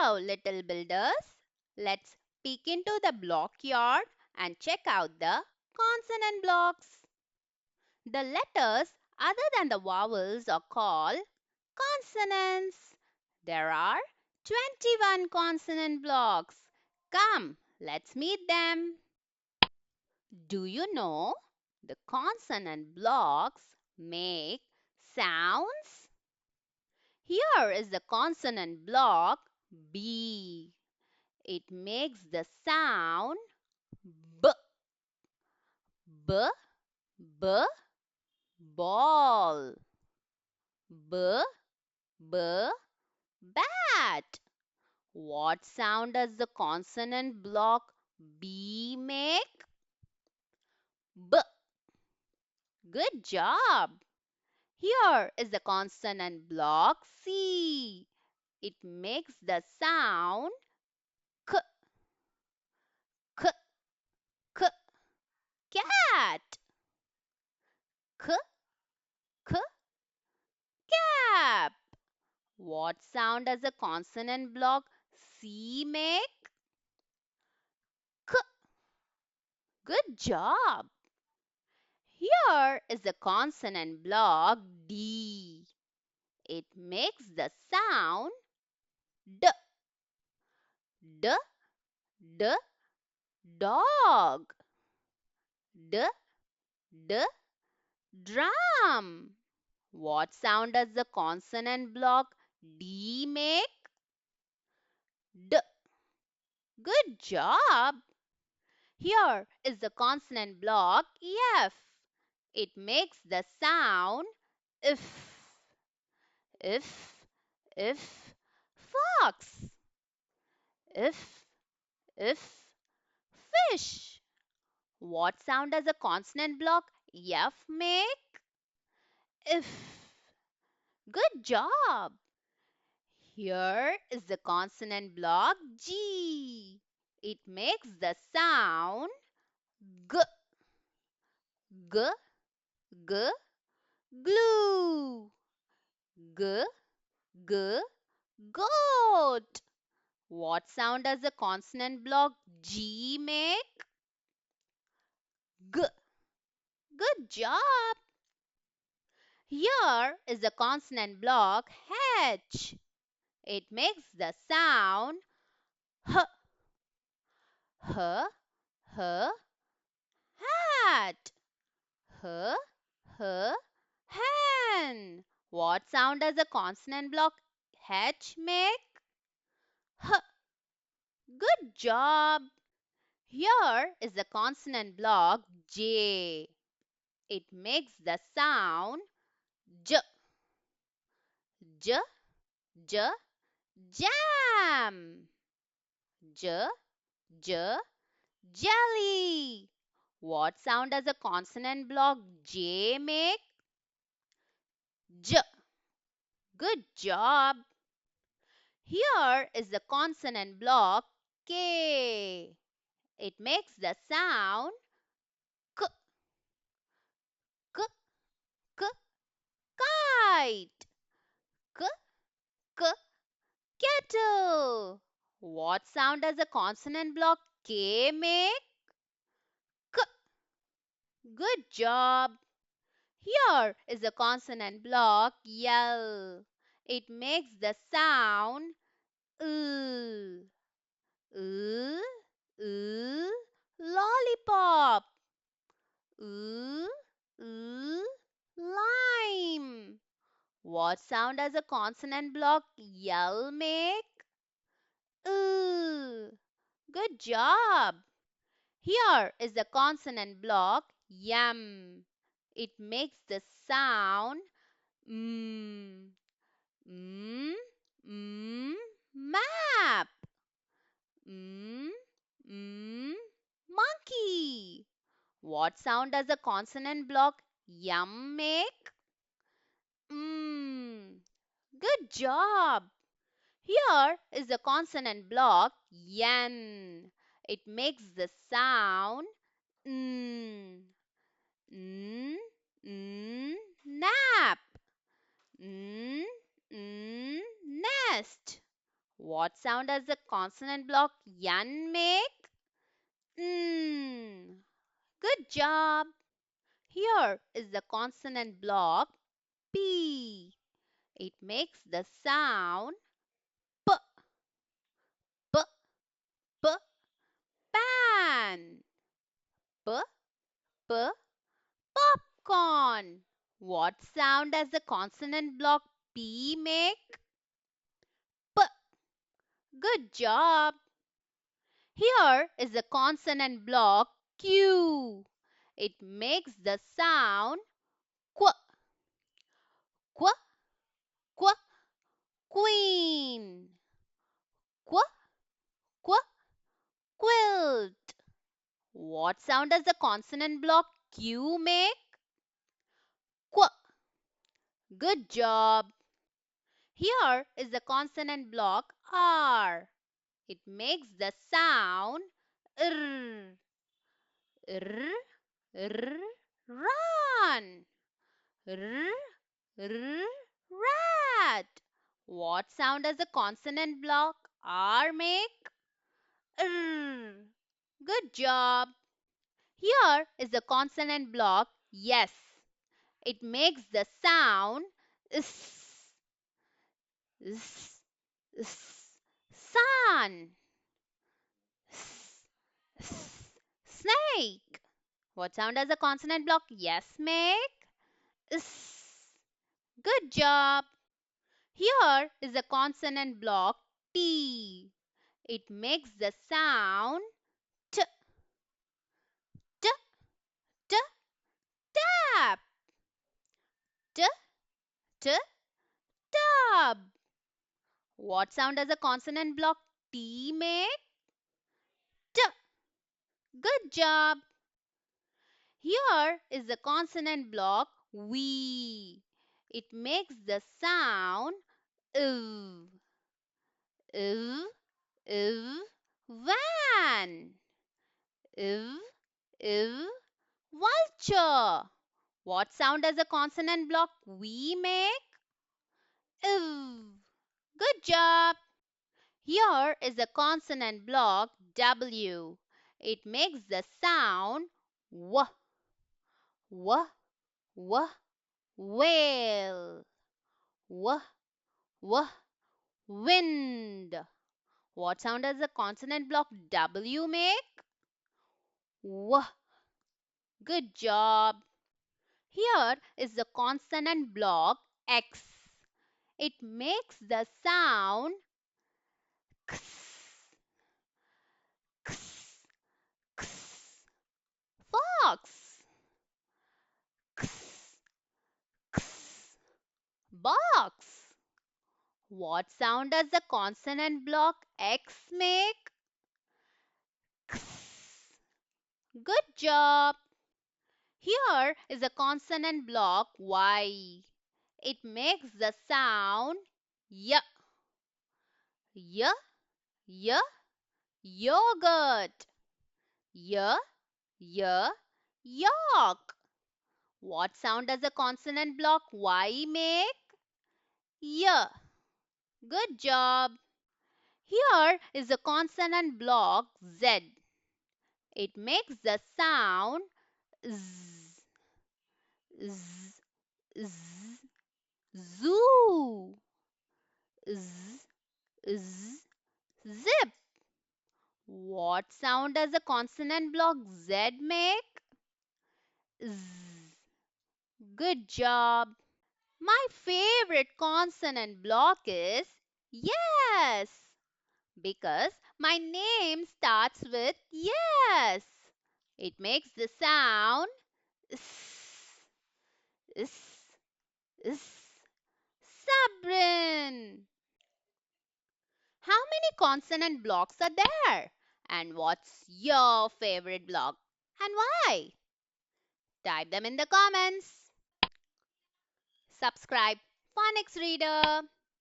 Hello, little builders. Let's peek into the block yard and check out the consonant blocks. The letters other than the vowels are called consonants. There are 21 consonant blocks. Come, let's meet them. Do you know the consonant blocks make sounds? Here is the consonant block B. It makes the sound B, B, B, ball. B, B, bat. What sound does the consonant block B make? B. Good job. Here is the consonant block C. It makes the sound K, K, K, cat. K, K, cap. What sound does the consonant block C make? K. Good job. Here is the consonant block D. It makes the sound D. D, D, dog. D, D, drum. What sound does the consonant block D make? D. Good job. Here is the consonant block F. It makes the sound if. If, if, fox. If, fish. What sound does the consonant block F make? If. Good job. Here is the consonant block G. It makes the sound G, G, G, glue. G, G, goat. What sound does the consonant block G make? G. Good job. Here is the consonant block H. It makes the sound H, H, H, hat. H, H, hen. What sound does the consonant block H make? H. Good job. Here is the consonant block J. It makes the sound J, J, J, jam. J, J, jelly. What sound does the consonant block J make? J. Good job. Here is the consonant block K. It makes the sound K, K, K, kite. K, K, kettle. What sound does the consonant block K make? K. Good job. Here is the consonant block L. It makes the sound L. L, L, lollipop. L, L, lime. What sound does the consonant block L make? L. Good job. Here is the consonant block M. It makes the sound M. M, M, map. M, M, monkey. What sound does the consonant block M make? Mm. Good job. Here is the consonant block N. It makes the sound N. N, N, nap. N, N, nest. What sound does the consonant block yan make? Mm, good job. Here is the consonant block P. It makes the sound P, P, P, pan. P, P, popcorn. What sound does the consonant block P make? P. Good job. Here is the consonant block Q. It makes the sound Qu, Qu, Qu, queen. Qu, Qu, quilt. What sound does the consonant block Q make? Qu. Good job. Here is the consonant block R. It makes the sound R. R, R, run. R, R, rat. What sound does the consonant block R make? R. Good job. Here is the consonant block yes. It makes the sound s, s, s, sun. S, s, snake. What sound does the consonant block yes make? S. Good job. Here is the consonant block T. It makes the sound T, T, T, tap. T, T, tub. What sound does the consonant block T make? T. Good job. Here is the consonant block V. It makes the sound iv, iv, iv, van. Iv, iv, vulture. What sound does the consonant block V make? Iv. Good job. Here is the consonant block W. It makes the sound W, W, W, whale. W, W, wind. What sound does the consonant block W make? W. Good job. Here is the consonant block X. It makes the sound X, X, X. Fox. X, X. Box. What sound does the consonant block X make? X. Good job. Here is a consonant block Y. It makes the sound Y, Y, Y, yogurt. Y, Y, york. What sound does the consonant block Y make? Y. Good job. Here is the consonant block Z. It makes the sound Z, Z, Z, zoo. Z, Z, zip. What sound does the consonant block Z make? Z. Good job. My favorite consonant block is yes, because my name starts with yes. It makes the sound s, s, s. Sabrin. How many consonant blocks are there? And what's your favorite block? And why? Type them in the comments. Subscribe Phonics Reader.